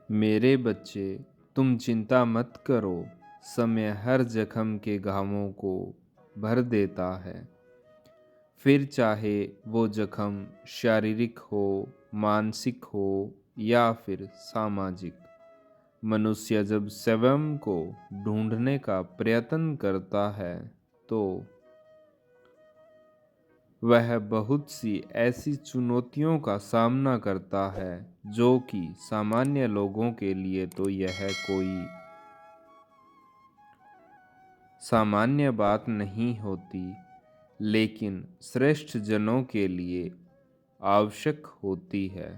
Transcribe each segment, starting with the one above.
मेरे बच्चे, तुम चिंता मत करो। समय हर जख्म के घावों को भर देता है। फिर चाहे वो जख्म शारीरिक हो, मानसिक हो या फिर सामाजिक। मनुष्य जब स्वयं को ढूंढने का प्रयत्न करता है तो वह बहुत सी ऐसी चुनौतियों का सामना करता है जो कि सामान्य लोगों के लिए तो यह कोई सामान्य बात नहीं होती, लेकिन श्रेष्ठ जनों के लिए आवश्यक होती है।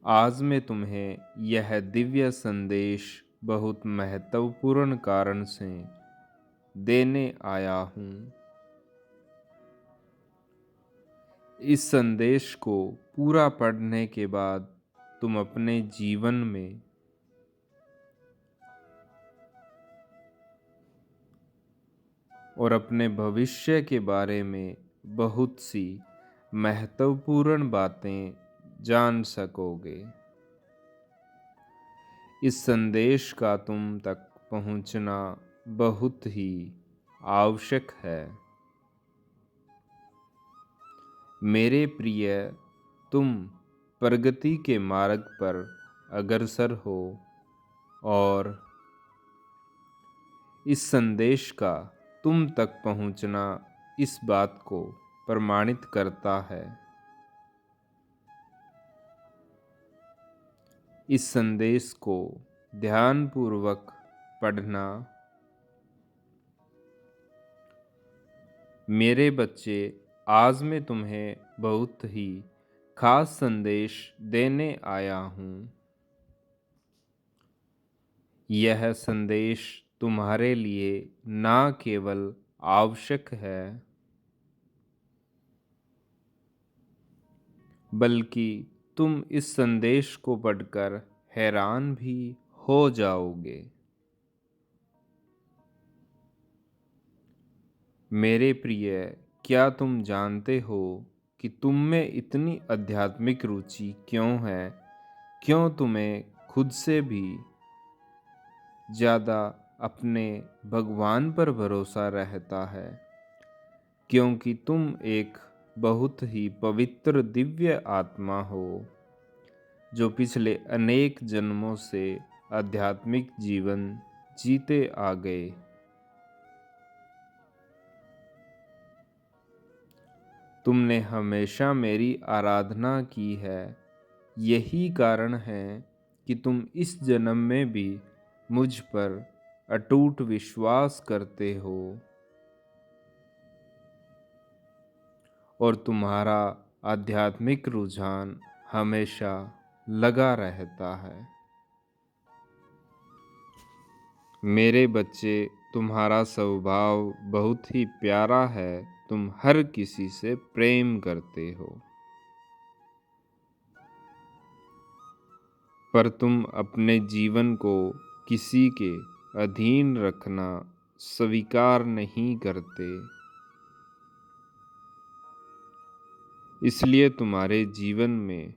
आज मैं तुम्हें यह दिव्य संदेश बहुत महत्वपूर्ण कारण से देने आया हूँ। इस संदेश को पूरा पढ़ने के बाद तुम अपने जीवन में और अपने भविष्य के बारे में बहुत सी महत्वपूर्ण बातें जान सकोगे। इस संदेश का तुम तक पहुंचना बहुत ही आवश्यक है। मेरे प्रिय, तुम प्रगति के मार्ग पर अग्रसर हो और इस संदेश का तुम तक पहुंचना इस बात को प्रमाणित करता है। इस संदेश को ध्यानपूर्वक पढ़ना। मेरे बच्चे, आज मैं तुम्हें बहुत ही खास संदेश देने आया हूँ। यह संदेश तुम्हारे लिए ना केवल आवश्यक है, बल्कि तुम इस संदेश को पढ़कर हैरान भी हो जाओगे। मेरे प्रिय, क्या तुम जानते हो कि तुम में इतनी आध्यात्मिक रुचि क्यों है? क्यों तुम्हें खुद से भी ज़्यादा अपने भगवान पर भरोसा रहता है? क्योंकि तुम एक बहुत ही पवित्र दिव्य आत्मा हो जो पिछले अनेक जन्मों से आध्यात्मिक जीवन जीते आ गए। तुमने हमेशा मेरी आराधना की है। यही कारण है कि तुम इस जन्म में भी मुझ पर अटूट विश्वास करते हो और तुम्हारा आध्यात्मिक रुझान हमेशा लगा रहता है। मेरे बच्चे, तुम्हारा स्वभाव बहुत ही प्यारा है। तुम हर किसी से प्रेम करते हो, पर तुम अपने जीवन को किसी के अधीन रखना स्वीकार नहीं करते। इसलिए तुम्हारे जीवन में,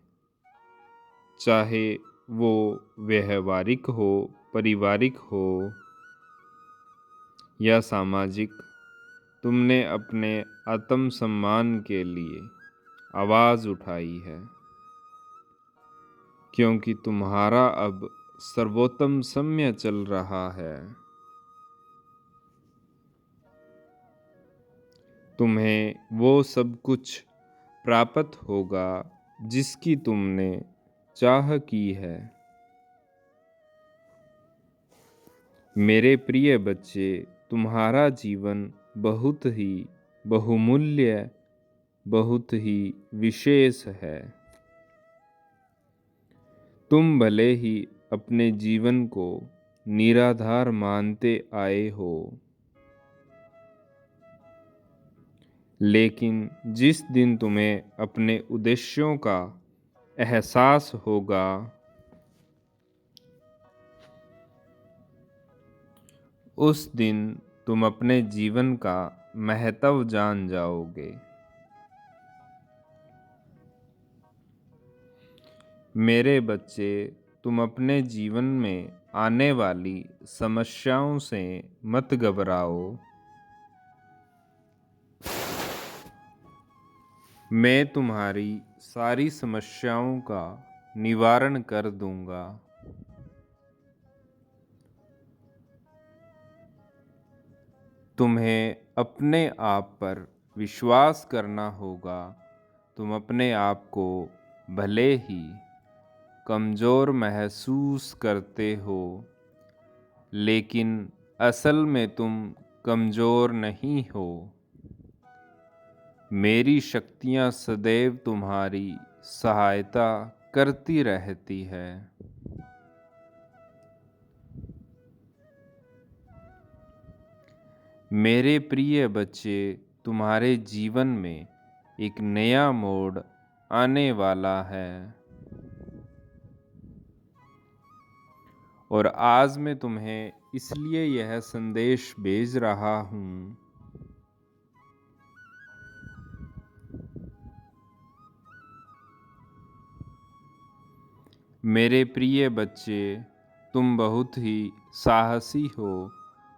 चाहे वो व्यवहारिक हो, पारिवारिक हो या सामाजिक, तुमने अपने आत्मसम्मान के लिए आवाज़ उठाई है, क्योंकि तुम्हारा अब सर्वोत्तम समय चल रहा है। तुम्हें वो सब कुछ प्राप्त होगा जिसकी तुमने चाह की है। मेरे प्रिय बच्चे, तुम्हारा जीवन बहुत ही बहुमूल्य, बहुत ही विशेष है। तुम भले ही अपने जीवन को निराधार मानते आए हो, लेकिन जिस दिन तुम्हें अपने उद्देश्यों का एहसास होगा, उस दिन तुम अपने जीवन का महत्व जान जाओगे। मेरे बच्चे, तुम अपने जीवन में आने वाली समस्याओं से मत घबराओ। मैं तुम्हारी सारी समस्याओं का निवारण कर दूंगा। तुम्हें अपने आप पर विश्वास करना होगा। तुम अपने आप को भले ही कमज़ोर महसूस करते हो, लेकिन असल में तुम कमज़ोर नहीं हो। मेरी शक्तियाँ सदैव तुम्हारी सहायता करती रहती है। मेरे प्रिय बच्चे, तुम्हारे जीवन में एक नया मोड़ आने वाला है, और आज मैं तुम्हें इसलिए यह संदेश भेज रहा हूँ। मेरे प्रिय बच्चे, तुम बहुत ही साहसी हो।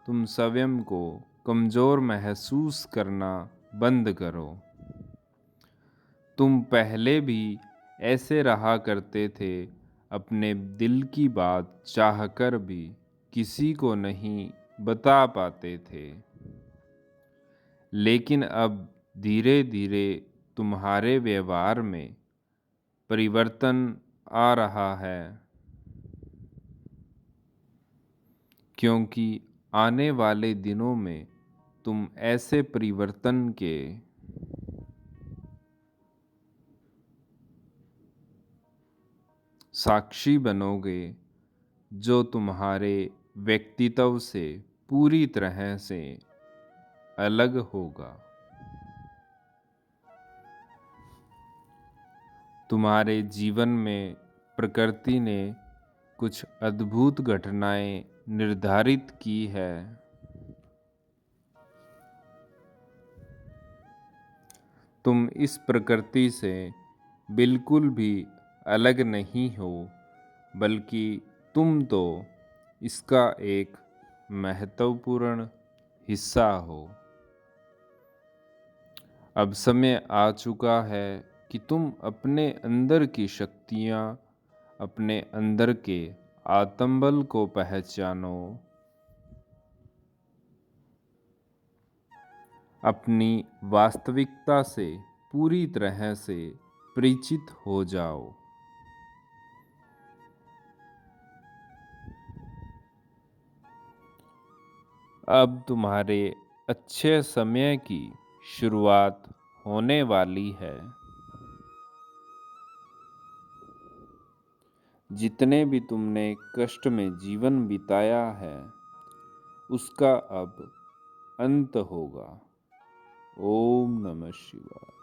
तुम स्वयं को कमज़ोर महसूस करना बंद करो। तुम पहले भी ऐसे रहा करते थे, अपने दिल की बात चाहकर भी किसी को नहीं बता पाते थे। लेकिन अब धीरे धीरे तुम्हारे व्यवहार में परिवर्तन आ रहा है, क्योंकि आने वाले दिनों में तुम ऐसे परिवर्तन के साक्षी बनोगे जो तुम्हारे व्यक्तित्व से पूरी तरह से अलग होगा। तुम्हारे जीवन में प्रकृति ने कुछ अद्भुत घटनाएं निर्धारित की है। तुम इस प्रकृति से बिल्कुल भी अलग नहीं हो, बल्कि तुम तो इसका एक महत्वपूर्ण हिस्सा हो। अब समय आ चुका है कि तुम अपने अंदर की शक्तियाँ, अपने अंदर के आत्मबल को पहचानो। अपनी वास्तविकता से पूरी तरह से परिचित हो जाओ। अब तुम्हारे अच्छे समय की शुरुआत होने वाली है। जितने भी तुमने कष्ट में जीवन बिताया है, उसका अब अंत होगा। ओम नमः शिवाय।